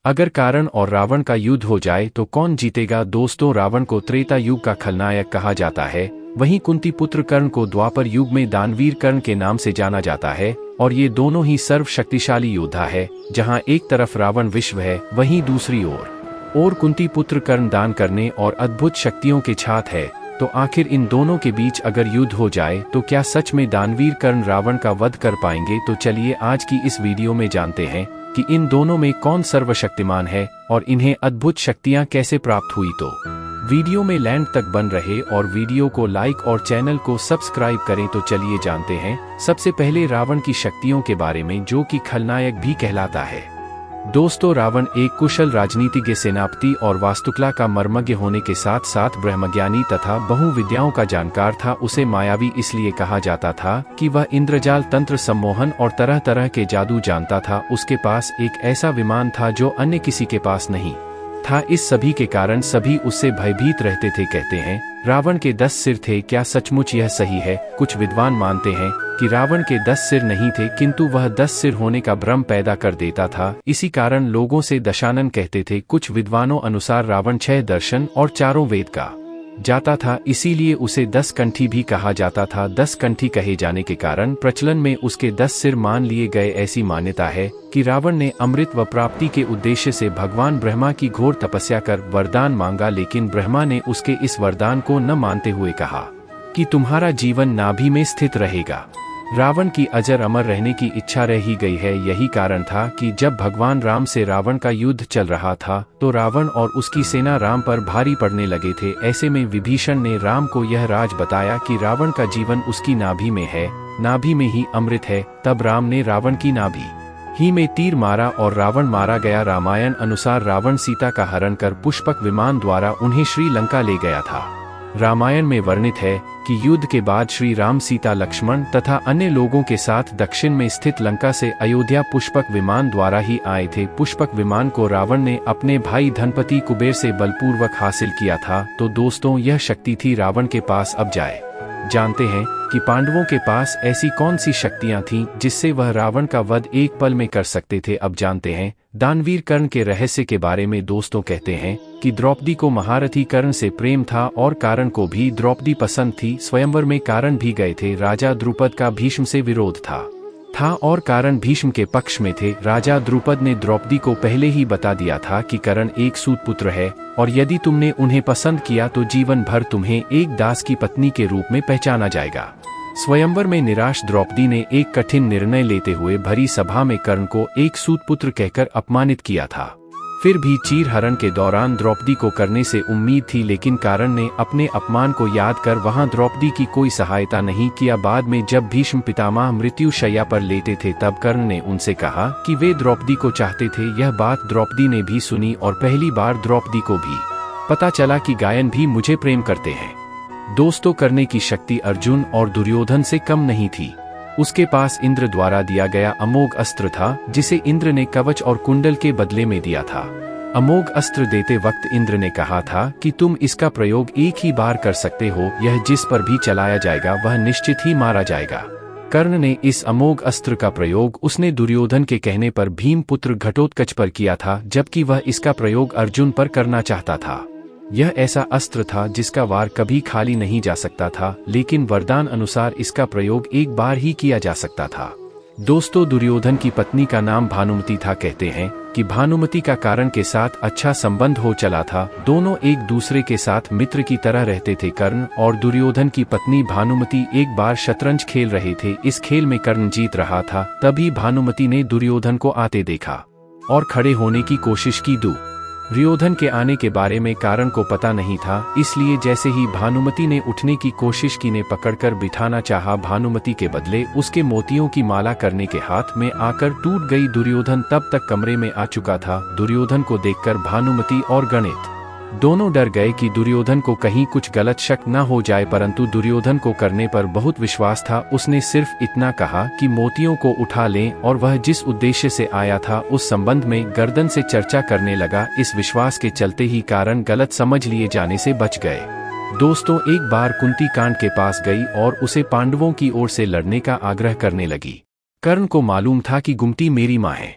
अगर कारण और रावण का युद्ध हो जाए तो कौन जीतेगा? दोस्तों, रावण को त्रेता युग का खलनायक कहा जाता है। वहीं कुंती पुत्र कर्ण को द्वापर युग में दानवीर कर्ण के नाम से जाना जाता है और ये दोनों ही सर्वशक्तिशाली योद्धा है। जहां एक तरफ रावण विश्व है, वहीं दूसरी ओर कुंती पुत्र कर्ण दान करने और अद्भुत शक्तियों के छात है। तो आखिर इन दोनों के बीच अगर युद्ध हो जाए तो क्या सच में दानवीर कर्ण रावण का वध कर पाएंगे? तो चलिए आज की इस वीडियो में जानते हैं कि इन दोनों में कौन सर्वशक्तिमान है और इन्हें अद्भुत शक्तियां कैसे प्राप्त हुई। तो वीडियो में लैंड तक बन रहे और वीडियो को लाइक और चैनल को सब्सक्राइब करें। तो चलिए जानते हैं सबसे पहले रावण की शक्तियों के बारे में, जो कि खलनायक भी कहलाता है। दोस्तों, रावण एक कुशल राजनीतिज्ञ, सेनापति और वास्तुकला का मर्मज्ञ होने के साथ साथ ब्रह्मज्ञानी तथा बहुविद्याओं का जानकार था। उसे मायावी इसलिए कहा जाता था कि वह इंद्रजाल, तंत्र, सम्मोहन और तरह तरह के जादू जानता था। उसके पास एक ऐसा विमान था जो अन्य किसी के पास नहीं था। इस सभी के कारण सभी उससे भयभीत रहते थे। कहते हैं रावण के 10 सिर थे। क्या सचमुच यह सही है? कुछ विद्वान मानते हैं कि रावण के 10 सिर नहीं थे, किंतु वह 10 सिर होने का भ्रम पैदा कर देता था। इसी कारण लोगों से दशानन कहते थे। कुछ विद्वानों अनुसार रावण 6 दर्शन और 4 वेद का जाता था, इसीलिए उसे 10 कंठी भी कहा जाता था। 10 कंठी कहे जाने के कारण प्रचलन में उसके 10 सिर मान लिए गए। ऐसी मान्यता है कि रावण ने अमृत व प्राप्ति के उद्देश्य से भगवान ब्रह्मा की घोर तपस्या कर वरदान मांगा, लेकिन ब्रह्मा ने उसके इस वरदान को न मानते हुए कहा कि तुम्हारा जीवन नाभि में स्थित रहेगा। रावण की अजर अमर रहने की इच्छा रह ही गई है। यही कारण था कि जब भगवान राम से रावण का युद्ध चल रहा था तो रावण और उसकी सेना राम पर भारी पड़ने लगे थे। ऐसे में विभीषण ने राम को यह राज बताया कि रावण का जीवन उसकी नाभि में है, नाभि में ही अमृत है। तब राम ने रावण की नाभि ही में तीर मारा और रावण मारा गया। रामायण अनुसार रावण सीता का हरण कर पुष्पक विमान द्वारा उन्हें श्रीलंका ले गया था। रामायण में वर्णित है कि युद्ध के बाद श्री राम, सीता, लक्ष्मण तथा अन्य लोगों के साथ दक्षिण में स्थित लंका से अयोध्या पुष्पक विमान द्वारा ही आए थे। पुष्पक विमान को रावण ने अपने भाई धनपति कुबेर से बलपूर्वक हासिल किया था। तो दोस्तों, यह शक्ति थी रावण के पास। अब जानते हैं कि पांडवों के पास ऐसी कौन सी शक्तियां थीं जिससे वह रावण का वध एक पल में कर सकते थे। अब जानते हैं दानवीर कर्ण के रहस्य के बारे में। दोस्तों, कहते हैं कि द्रौपदी को महारथी कर्ण से प्रेम था और कर्ण को भी द्रौपदी पसंद थी। स्वयंवर में कर्ण भी गए थे। राजा द्रुपद का भीष्म से विरोध था और कर्ण भीष्म के पक्ष में थे। राजा द्रुपद ने द्रौपदी को पहले ही बता दिया था कि कर्ण एक सूत पुत्र है और यदि तुमने उन्हें पसंद किया तो जीवन भर तुम्हें एक दास की पत्नी के रूप में पहचाना जाएगा। स्वयंवर में निराश द्रौपदी ने एक कठिन निर्णय लेते हुए भरी सभा में कर्ण को एक सूत पुत्र कहकर अपमानित किया था। फिर भी चीर हरण के दौरान द्रौपदी को करने से उम्मीद थी, लेकिन कर्ण ने अपने अपमान को याद कर वहां द्रौपदी की कोई सहायता नहीं किया। बाद में जब भीष्म पितामह मृत्यु शैया पर लेटे थे तब कर्ण ने उनसे कहा कि वे द्रौपदी को चाहते थे। यह बात द्रौपदी ने भी सुनी और पहली बार द्रौपदी को भी पता चला कि गायन भी मुझे प्रेम करते हैं। दोस्तों, करने की शक्ति अर्जुन और दुर्योधन से कम नहीं थी। उसके पास इंद्र द्वारा दिया गया अमोघ अस्त्र था, जिसे इंद्र ने कवच और कुंडल के बदले में दिया था। अमोघ अस्त्र देते वक्त इंद्र ने कहा था कि तुम इसका प्रयोग एक ही बार कर सकते हो। यह जिस पर भी चलाया जाएगा वह निश्चित ही मारा जाएगा। कर्ण ने इस अमोघ अस्त्र का प्रयोग उसने दुर्योधन के कहने पर भीमपुत्र घटोत्कच पर किया था, जबकि वह इसका प्रयोग अर्जुन पर करना चाहता था। यह ऐसा अस्त्र था जिसका वार कभी खाली नहीं जा सकता था, लेकिन वरदान अनुसार इसका प्रयोग एक बार ही किया जा सकता था। दोस्तों, दुर्योधन की पत्नी का नाम भानुमति था। कहते हैं कि भानुमति का कर्ण के साथ अच्छा संबंध हो चला था। दोनों एक दूसरे के साथ मित्र की तरह रहते थे। कर्ण और दुर्योधन की पत्नी भानुमति एक बार शतरंज खेल रहे थे। इस खेल में कर्ण जीत रहा था। तभी भानुमति ने दुर्योधन को आते देखा और खड़े होने की कोशिश की। दुर्योधन के आने के बारे में कर्ण को पता नहीं था, इसलिए जैसे ही भानुमति ने उठने की कोशिश की ने पकड़कर बिठाना चाहा। भानुमति के बदले उसके मोतियों की माला करने के हाथ में आकर टूट गई। दुर्योधन तब तक कमरे में आ चुका था। दुर्योधन को देखकर भानुमति और गणित दोनों डर गए कि दुर्योधन को कहीं कुछ गलत शक न हो जाए, परंतु दुर्योधन को करने पर बहुत विश्वास था। उसने सिर्फ इतना कहा कि मोतियों को उठा लें और वह जिस उद्देश्य से आया था उस संबंध में गर्दन से चर्चा करने लगा। इस विश्वास के चलते ही कर्ण गलत समझ लिए जाने से बच गए। दोस्तों, एक बार कुंती कांड के पास गई और उसे पांडवों की ओर से लड़ने का आग्रह करने लगी। कर्ण को मालूम था कि गुमटी मेरी माँ है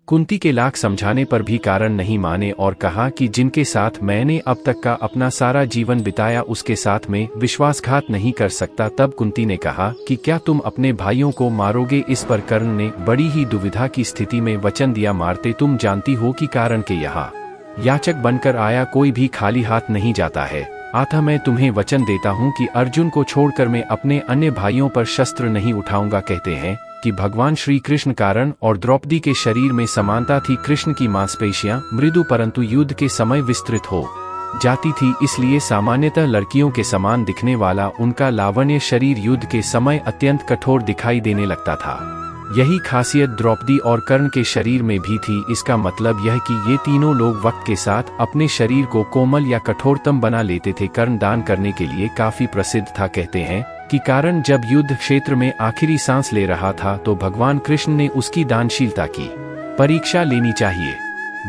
कुंती के लाख समझाने पर भी कारण नहीं माने और कहा कि जिनके साथ मैंने अब तक का अपना सारा जीवन बिताया उसके साथ में विश्वासघात नहीं कर सकता। तब कुंती ने कहा कि क्या तुम अपने भाइयों को मारोगे? इस पर कर्ण ने बड़ी ही दुविधा की स्थिति में वचन दिया, मारते। तुम जानती हो कि कारण के यहाँ याचक बनकर आया कोई भी खाली हाथ नहीं जाता है, अतः मैं तुम्हें वचन देता हूँ कि अर्जुन को छोड़कर मैं अपने अन्य भाइयों पर शस्त्र नहीं उठाऊंगा। कहते हैं कि भगवान श्री कृष्ण कर्ण और द्रौपदी के शरीर में समानता थी। कृष्ण की मांसपेशियां मृदु परंतु युद्ध के समय विस्तृत हो जाती थी, इसलिए सामान्यतः लड़कियों के समान दिखने वाला उनका लावण्य शरीर युद्ध के समय अत्यंत कठोर दिखाई देने लगता था। यही खासियत द्रौपदी और कर्ण के शरीर में भी थी। इसका मतलब यह कि ये तीनों लोग वक्त के साथ अपने शरीर को कोमल या कठोरतम बना लेते थे। कर्ण दान करने के लिए काफी प्रसिद्ध था। कहते हैं कि कर्ण जब युद्ध क्षेत्र में आखिरी सांस ले रहा था तो भगवान कृष्ण ने उसकी दानशीलता की परीक्षा लेनी चाहिए।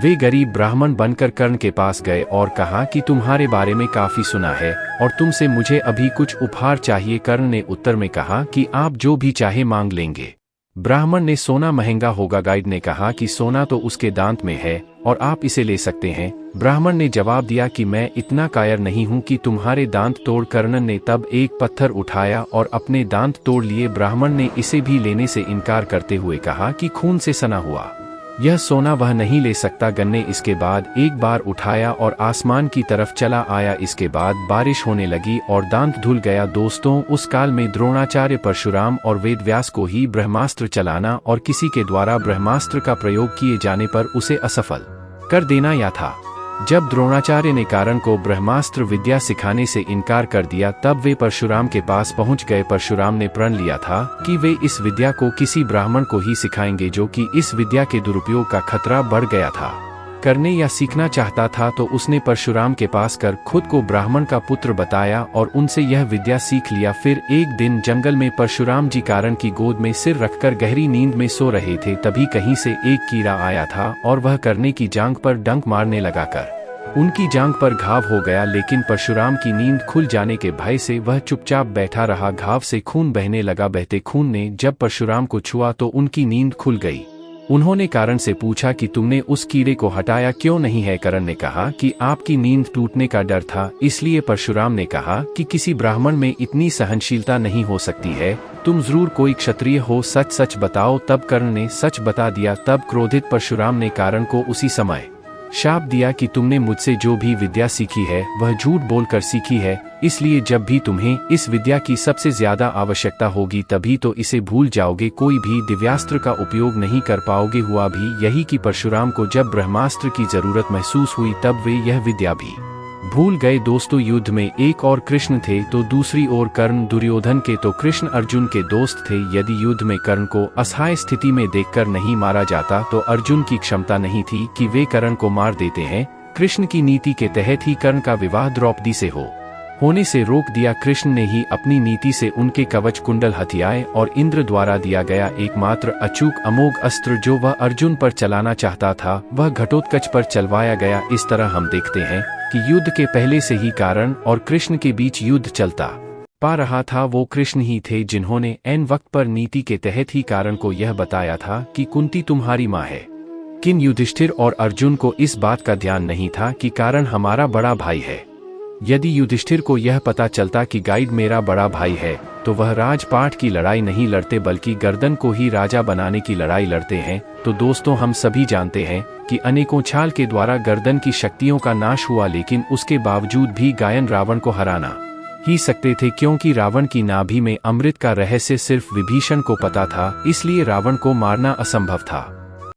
वे गरीब ब्राह्मण बनकर कर्ण के पास गए और कहा कि तुम्हारे बारे में काफी सुना है और तुमसे मुझे अभी कुछ उपहार चाहिए। कर्ण ने उत्तर में कहा कि आप जो भी चाहे मांग लेंगे। ब्राह्मण ने सोना महंगा होगा। गाइड ने कहा कि सोना तो उसके दांत में है और आप इसे ले सकते हैं। ब्राह्मण ने जवाब दिया कि मैं इतना कायर नहीं हूं कि तुम्हारे दांत तोड़। कर्ण ने तब एक पत्थर उठाया और अपने दांत तोड़ लिए। ब्राह्मण ने इसे भी लेने से इनकार करते हुए कहा कि खून से सना हुआ यह सोना वह नहीं ले सकता। गन्ने इसके बाद एक बार उठाया और आसमान की तरफ चला आया। इसके बाद बारिश होने लगी और दांत धुल गया। दोस्तों, उस काल में द्रोणाचार्य, परशुराम और वेदव्यास को ही ब्रह्मास्त्र चलाना और किसी के द्वारा ब्रह्मास्त्र का प्रयोग किए जाने पर उसे असफल कर देना या था। जब द्रोणाचार्य ने कर्ण को ब्रह्मास्त्र विद्या सिखाने से इनकार कर दिया तब वे परशुराम के पास पहुंच गए। परशुराम ने प्रण लिया था कि वे इस विद्या को किसी ब्राह्मण को ही सिखाएंगे, जो कि इस विद्या के दुरुपयोग का खतरा बढ़ गया था। करने या सीखना चाहता था तो उसने परशुराम के पास कर खुद को ब्राह्मण का पुत्र बताया और उनसे यह विद्या सीख लिया। फिर एक दिन जंगल में परशुराम जी कर्ण की गोद में सिर रखकर गहरी नींद में सो रहे थे। तभी कहीं से एक कीड़ा आया था और वह करने की जांघ पर डंक मारने लगा कर उनकी जांघ पर घाव हो गया। लेकिन परशुराम की नींद खुल जाने के भय से वह चुपचाप बैठा रहा। घाव से खून बहने लगा। बहते खून ने जब परशुराम को छुआ तो उनकी नींद खुल गई। उन्होंने कर्ण से पूछा कि तुमने उस कीड़े को हटाया क्यों नहीं है? कर्ण ने कहा कि आपकी नींद टूटने का डर था, इसलिए। परशुराम ने कहा कि किसी ब्राह्मण में इतनी सहनशीलता नहीं हो सकती है, तुम जरूर कोई क्षत्रिय हो, सच सच बताओ। तब कर्ण ने सच बता दिया। तब क्रोधित परशुराम ने कर्ण को उसी समय शाप दिया कि तुमने मुझसे जो भी विद्या सीखी है वह झूठ बोलकर सीखी है, इसलिए जब भी तुम्हें इस विद्या की सबसे ज्यादा आवश्यकता होगी तभी तो इसे भूल जाओगे, कोई भी दिव्यास्त्र का उपयोग नहीं कर पाओगे। हुआ भी यही कि परशुराम को जब ब्रह्मास्त्र की जरूरत महसूस हुई तब वे यह विद्या भी भूल गए। दोस्तों, युद्ध में एक और कृष्ण थे तो दूसरी ओर कर्ण दुर्योधन के तो कृष्ण अर्जुन के दोस्त थे। यदि युद्ध में कर्ण को असहाय स्थिति में देखकर नहीं मारा जाता तो अर्जुन की क्षमता नहीं थी कि वे कर्ण को मार देते हैं। कृष्ण की नीति के तहत ही कर्ण का विवाह द्रौपदी से होने से रोक दिया। कृष्ण ने ही अपनी नीति से उनके कवच कुंडल हथियाए और इंद्र द्वारा दिया गया एकमात्र अचूक अमोघ अस्त्र जो वह अर्जुन पर चलाना चाहता था वह घटोत्कच पर चलवाया गया। इस तरह हम देखते हैं कि युद्ध के पहले से ही कर्ण और कृष्ण के बीच युद्ध चलता पा रहा था। वो कृष्ण ही थे जिन्होंने ऐन वक्त पर नीति के तहत ही कर्ण को यह बताया था कि कुंती तुम्हारी माँ है। किन युधिष्ठिर और अर्जुन को इस बात का ध्यान नहीं था कि कर्ण हमारा बड़ा भाई है। यदि युधिष्ठिर को यह पता चलता कि गाइड मेरा बड़ा भाई है तो वह राजपाट की लड़ाई नहीं लड़ते बल्कि गर्दन को ही राजा बनाने की लड़ाई लड़ते हैं। तो दोस्तों, हम सभी जानते हैं कि अनेकों छाल के द्वारा गर्दन की शक्तियों का नाश हुआ, लेकिन उसके बावजूद भी गायन रावण को हराना ही सकते थे, क्योंकि रावण की नाभि में अमृत का रहस्य सिर्फ विभीषण को पता था, इसलिए रावण को मारना असंभव था।